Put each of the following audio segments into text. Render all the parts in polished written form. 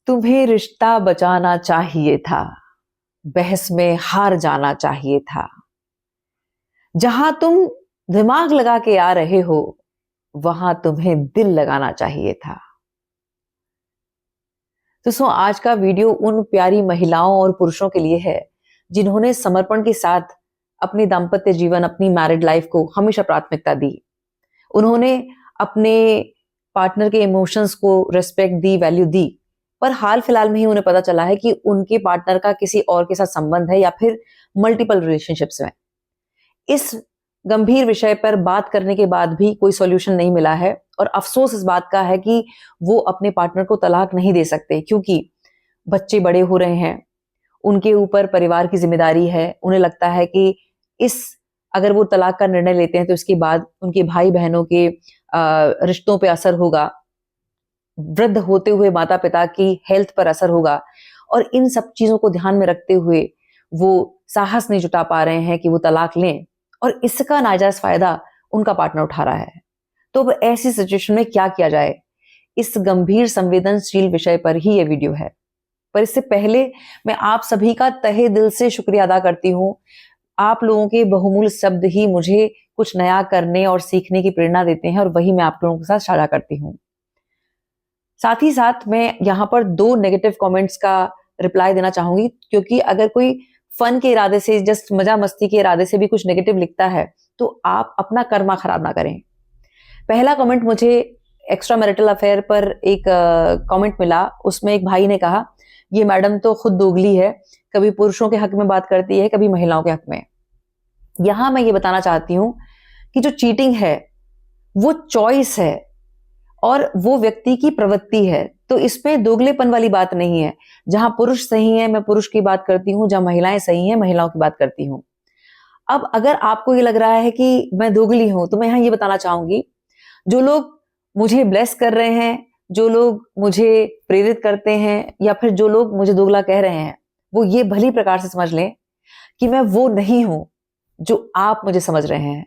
तुम्हें रिश्ता बचाना चाहिए था, बहस में हार जाना चाहिए था। जहां तुम दिमाग लगा के आ रहे हो, वहां तुम्हें दिल लगाना चाहिए था। दोस्तों, आज का वीडियो उन प्यारी महिलाओं और पुरुषों के लिए है जिन्होंने समर्पण के साथ अपनी दाम्पत्य जीवन, अपनी मैरिड लाइफ को हमेशा प्राथमिकता दी। उन्होंने अपने पार्टनर के इमोशंस को रिस्पेक्ट दी, वैल्यू दी, पर हाल फिलहाल में ही उन्हें पता चला है कि उनके पार्टनर का किसी और के साथ संबंध है या फिर मल्टीपल रिलेशनशिप्स में। इस गंभीर विषय पर बात करने के बाद भी कोई सॉल्यूशन नहीं मिला है और अफसोस इस बात का है कि वो अपने पार्टनर को तलाक नहीं दे सकते, क्योंकि बच्चे बड़े हो रहे हैं, उनके ऊपर परिवार की जिम्मेदारी है। उन्हें लगता है कि अगर वो तलाक का निर्णय लेते हैं तो इसके बाद उनके भाई बहनों के रिश्तों पे असर होगा, वृद्ध होते हुए माता पिता की हेल्थ पर असर होगा, और इन सब चीजों को ध्यान में रखते हुए वो साहस नहीं जुटा पा रहे हैं कि वो तलाक लें, और इसका नाजायज फायदा उनका पार्टनर उठा रहा है। तो अब ऐसी सिचुएशन में क्या किया जाए, इस गंभीर संवेदनशील विषय पर ही यह वीडियो है। पर इससे पहले मैं आप सभी का तहे दिल से शुक्रिया अदा करती हूं। आप लोगों के बहुमूल्य शब्द ही मुझे कुछ नया करने और सीखने की प्रेरणा देते हैं, और वही मैं आप लोगों के साथ साझा करती हूँ। साथ ही साथ मैं यहाँ पर 2 नेगेटिव कमेंट्स का रिप्लाई देना चाहूंगी, क्योंकि अगर कोई फन के इरादे से, जस्ट मजा मस्ती के इरादे से भी कुछ नेगेटिव लिखता है तो आप अपना कर्मा खराब ना करें। पहला कमेंट मुझे एक्स्ट्रा मैरिटल अफेयर पर एक कमेंट मिला। उसमें एक भाई ने कहा, ये मैडम तो खुद दोगली है, कभी पुरुषों के हक में बात करती है, कभी महिलाओं के हक में। यहां मैं ये बताना चाहती हूं कि जो चीटिंग है वो चॉइस है और वो व्यक्ति की प्रवृत्ति है, तो इसमें दोगलेपन वाली बात नहीं है। जहां पुरुष सही है मैं पुरुष की बात करती हूं, जहां महिलाएं सही हैं महिलाओं की बात करती हूं। अब अगर आपको ये लग रहा है कि मैं दोगली हूं, तो मैं यहां ये बताना चाहूंगी, जो लोग मुझे ब्लेस कर रहे हैं, जो लोग मुझे प्रेरित करते हैं, या फिर जो लोग मुझे दोगला कह रहे हैं, वो ये भली प्रकार से समझ लें कि मैं वो नहीं हूं जो आप मुझे समझ रहे हैं।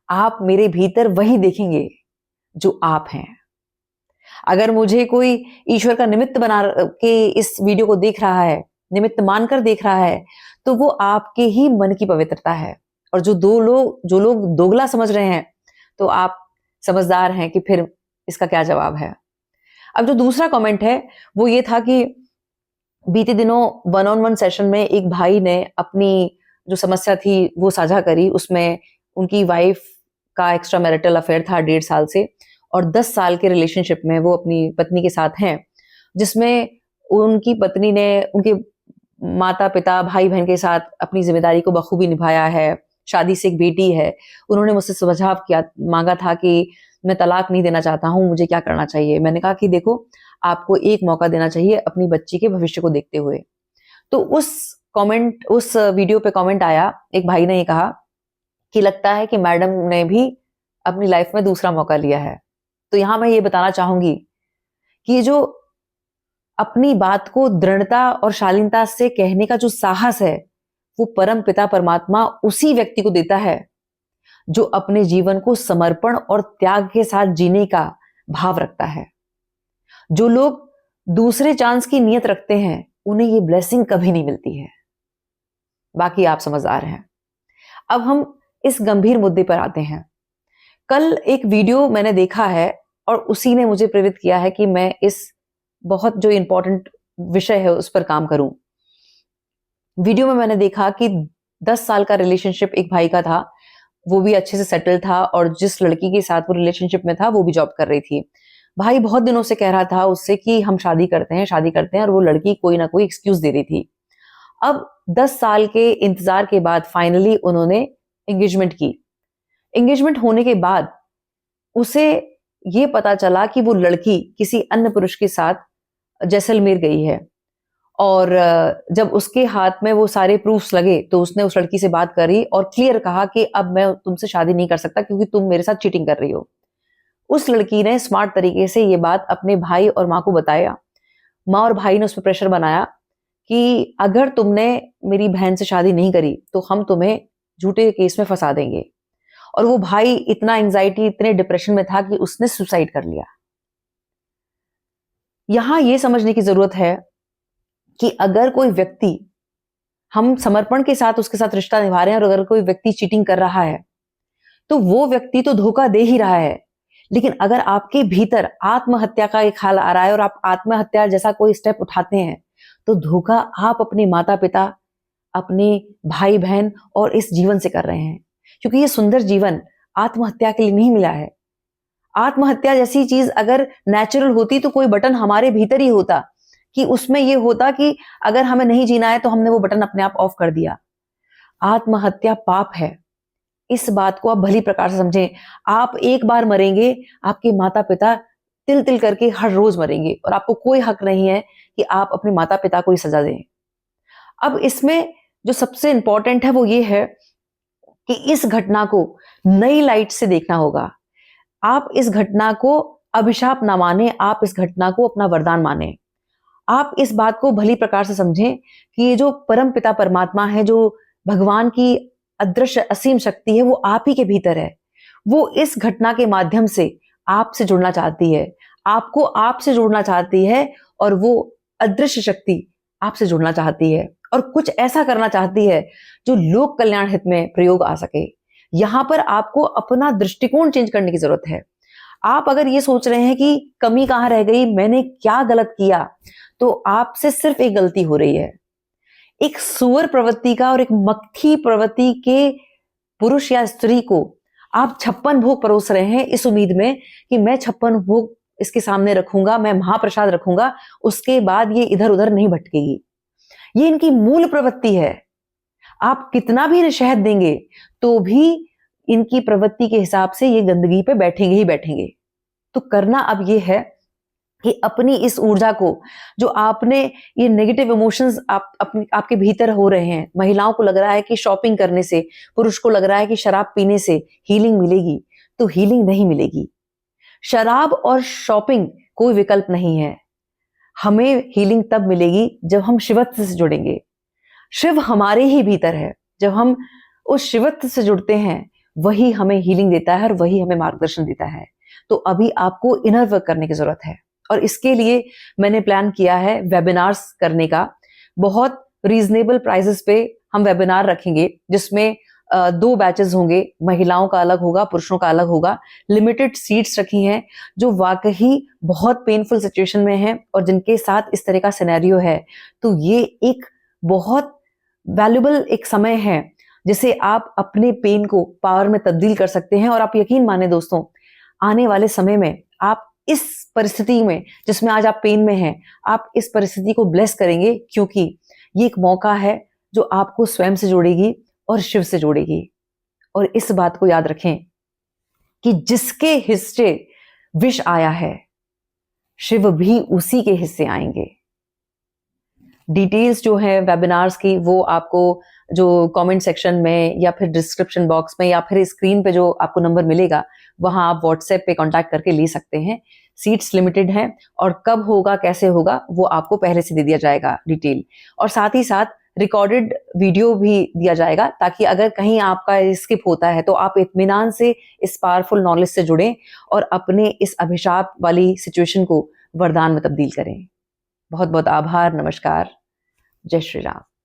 आप मेरे भीतर वही देखेंगे जो आप हैं। अगर मुझे कोई ईश्वर का निमित्त बना के इस वीडियो को देख रहा है, निमित्त मानकर देख रहा है, तो वो आपके ही मन की पवित्रता है। और जो लोग दोगला समझ रहे हैं, तो आप समझदार हैं कि फिर इसका क्या जवाब है। अब जो दूसरा कमेंट है वो ये था कि बीते दिनों 1-on-1 सेशन में एक भाई ने अपनी जो समस्या थी वो साझा करी। उसमें उनकी वाइफ का एक्स्ट्रा मैरिटल अफेयर था 1.5 साल से, और 10 साल के रिलेशनशिप में वो अपनी पत्नी के साथ हैं, जिसमें उनकी पत्नी ने उनके माता पिता, भाई बहन के साथ अपनी जिम्मेदारी को बखूबी निभाया है। शादी से एक बेटी है। उन्होंने मुझसे सुझाव मांगा था कि मैं तलाक नहीं देना चाहता हूं, मुझे क्या करना चाहिए। मैंने कहा कि देखो, आपको एक मौका देना चाहिए अपनी बच्ची के भविष्य को देखते हुए। तो उस वीडियो पे कमेंट आया, एक भाई ने ये कहा कि लगता है कि मैडम ने भी अपनी लाइफ में दूसरा मौका लिया है। तो यहां मैं ये बताना चाहूंगी कि ये जो अपनी बात को दृढ़ता और शालीनता से कहने का जो साहस है, वो परम पिता परमात्मा उसी व्यक्ति को देता है जो अपने जीवन को समर्पण और त्याग के साथ जीने का भाव रखता है। जो लोग दूसरे चांस की नियत रखते हैं, उन्हें ये ब्लेसिंग कभी नहीं मिलती है। बाकी आप समझदार हैं। अब हम इस गंभीर मुद्दे पर आते हैं। कल एक वीडियो मैंने देखा है और उसी ने मुझे प्रेरित किया है कि मैं इस बहुत जो इंपॉर्टेंट विषय है उस पर काम करूं। वीडियो में मैंने देखा कि 10 साल का रिलेशनशिप एक भाई का था, वो भी अच्छे से सेटल था, और जिस लड़की के साथ वो रिलेशनशिप में था वो भी जॉब कर रही थी। भाई बहुत दिनों से कह रहा था उससे कि हम शादी करते हैं, और वो लड़की कोई ना कोई एक्सक्यूज दे रही थी। अब 10 साल के इंतजार के बाद फाइनली उन्होंने एंगेजमेंट की। एंगेजमेंट होने के बाद उसे ये पता चला कि वो लड़की किसी अन्य पुरुष के साथ जैसलमेर गई है, और जब उसके हाथ में वो सारे प्रूफ्स लगे तो उसने उस लड़की से बात करी और क्लियर कहा कि अब मैं तुमसे शादी नहीं कर सकता क्योंकि तुम मेरे साथ चीटिंग कर रही हो। उस लड़की ने स्मार्ट तरीके से ये बात अपने भाई और माँ को बताया। माँ और भाई ने उस पर प्रेशर बनाया कि अगर तुमने मेरी बहन से शादी नहीं करी तो हम तुम्हें झूठे केस में फंसा देंगे। और वो भाई इतना एंजाइटी, इतने डिप्रेशन में था कि उसने सुसाइड कर लिया। यहां यह समझने की जरूरत है कि अगर कोई व्यक्ति, हम समर्पण के साथ उसके साथ रिश्ता निभा रहे हैं, और अगर कोई व्यक्ति चीटिंग कर रहा है तो वो व्यक्ति तो धोखा दे ही रहा है। लेकिन अगर आपके भीतर आत्महत्या का एक हाल आ रहा है और आप आत्महत्या जैसा कोई स्टेप उठाते हैं, तो धोखा आप अपने माता पिता, अपने भाई बहन और इस जीवन से कर रहे हैं। क्योंकि ये सुंदर जीवन आत्महत्या के लिए नहीं मिला है। आत्महत्या जैसी चीज अगर नेचुरल होती तो कोई बटन हमारे भीतर ही होता, कि उसमें ये होता कि अगर हमें नहीं जीना है तो हमने वो बटन अपने आप ऑफ कर दिया। आत्महत्या पाप है, इस बात को आप भली प्रकार से समझें। आप एक बार मरेंगे, आपके माता पिता तिल तिल करके हर रोज मरेंगे, और आपको कोई हक नहीं है कि आप अपने माता पिता को ही सजा दें। अब इसमें जो सबसे इंपॉर्टेंट है वो ये है कि इस घटना को नई लाइट से देखना होगा। आप इस घटना को अभिशाप ना माने, आप इस घटना को अपना वरदान माने। आप इस बात को भली प्रकार से समझें कि ये जो परम पिता परमात्मा है, जो भगवान की अदृश्य असीम शक्ति है, वो आप ही के भीतर है। वो इस घटना के माध्यम से आपसे जुड़ना चाहती है, आपको आपसे जोड़ना चाहती है, और वो अदृश्य शक्ति आपसे जुड़ना चाहती है और कुछ ऐसा करना चाहती है जो लोक कल्याण हित में प्रयोग आ सके। यहां पर आपको अपना दृष्टिकोण चेंज करने की जरूरत है। आप अगर ये सोच रहे हैं कि कमी कहां रह गई, मैंने क्या गलत किया, तो आपसे सिर्फ एक गलती हो रही है। एक सुअर प्रवृत्ति का और एक मक्खी प्रवृत्ति के पुरुष या स्त्री को आप 56 भोग परोस रहे हैं इस उम्मीद में कि मैं 56 भोग इसके सामने रखूंगा, मैं महाप्रसाद रखूंगा, उसके बाद ये इधर उधर नहीं भटकेगी। ये इनकी मूल प्रवृत्ति है। आप कितना भी शहद देंगे तो भी इनकी प्रवृत्ति के हिसाब से ये गंदगी पे बैठेंगे ही बैठेंगे। तो करना अब ये है कि अपनी इस ऊर्जा को, जो आपने ये नेगेटिव इमोशंस आपके भीतर हो रहे हैं, महिलाओं को लग रहा है कि शॉपिंग करने से, पुरुष को लग रहा है कि शराब पीने से हीलिंग मिलेगी, तो हीलिंग नहीं मिलेगी। शराब और शॉपिंग कोई विकल्प नहीं है। हमें हीलिंग तब मिलेगी जब हम शिवत्व से जुड़ेंगे। शिव हमारे ही भीतर है। जब हम उस शिवत्व से जुड़ते हैं, वही हमें हीलिंग देता है और वही हमें मार्गदर्शन देता है। तो अभी आपको इनर वर्क करने की जरूरत है, और इसके लिए मैंने प्लान किया है वेबिनार्स करने का। बहुत रीजनेबल प्राइसेस पे हम वेबिनार रखेंगे, जिसमें 2 बैचेस होंगे, महिलाओं का अलग होगा, पुरुषों का अलग होगा। लिमिटेड सीट्स रखी हैं जो वाकई बहुत पेनफुल सिचुएशन में हैं और जिनके साथ इस तरह का सिनेरियो है। तो ये एक बहुत वैल्यूबल एक समय है जिसे आप अपने पेन को पावर में तब्दील कर सकते हैं। और आप यकीन माने दोस्तों, आने वाले समय में आप इस परिस्थिति में, जिसमें आज आप पेन में हैं, आप इस परिस्थिति को ब्लेस करेंगे, क्योंकि ये एक मौका है जो आपको स्वयं से जोड़ेगी और शिव से जोड़ेगी। और इस बात को याद रखें कि जिसके हिस्से विष आया है, शिव भी उसी के हिस्से आएंगे। डिटेल्स जो है वेबिनार्स की, वो आपको जो कमेंट सेक्शन में या फिर डिस्क्रिप्शन बॉक्स में या फिर स्क्रीन पे जो आपको नंबर मिलेगा, वहां आप व्हाट्सएप पे कांटेक्ट करके ले सकते हैं। सीट्स लिमिटेड हैं और कब होगा, कैसे होगा, वो आपको पहले से दे दिया जाएगा डिटेल। और साथ ही साथ रिकॉर्डेड वीडियो भी दिया जाएगा, ताकि अगर कहीं आपका स्किप होता है तो आप इत्मीनान से इस पावरफुल नॉलेज से जुड़ें और अपने इस अभिशाप वाली सिचुएशन को वरदान में तब्दील करें। बहुत बहुत आभार। नमस्कार। जय श्री राम।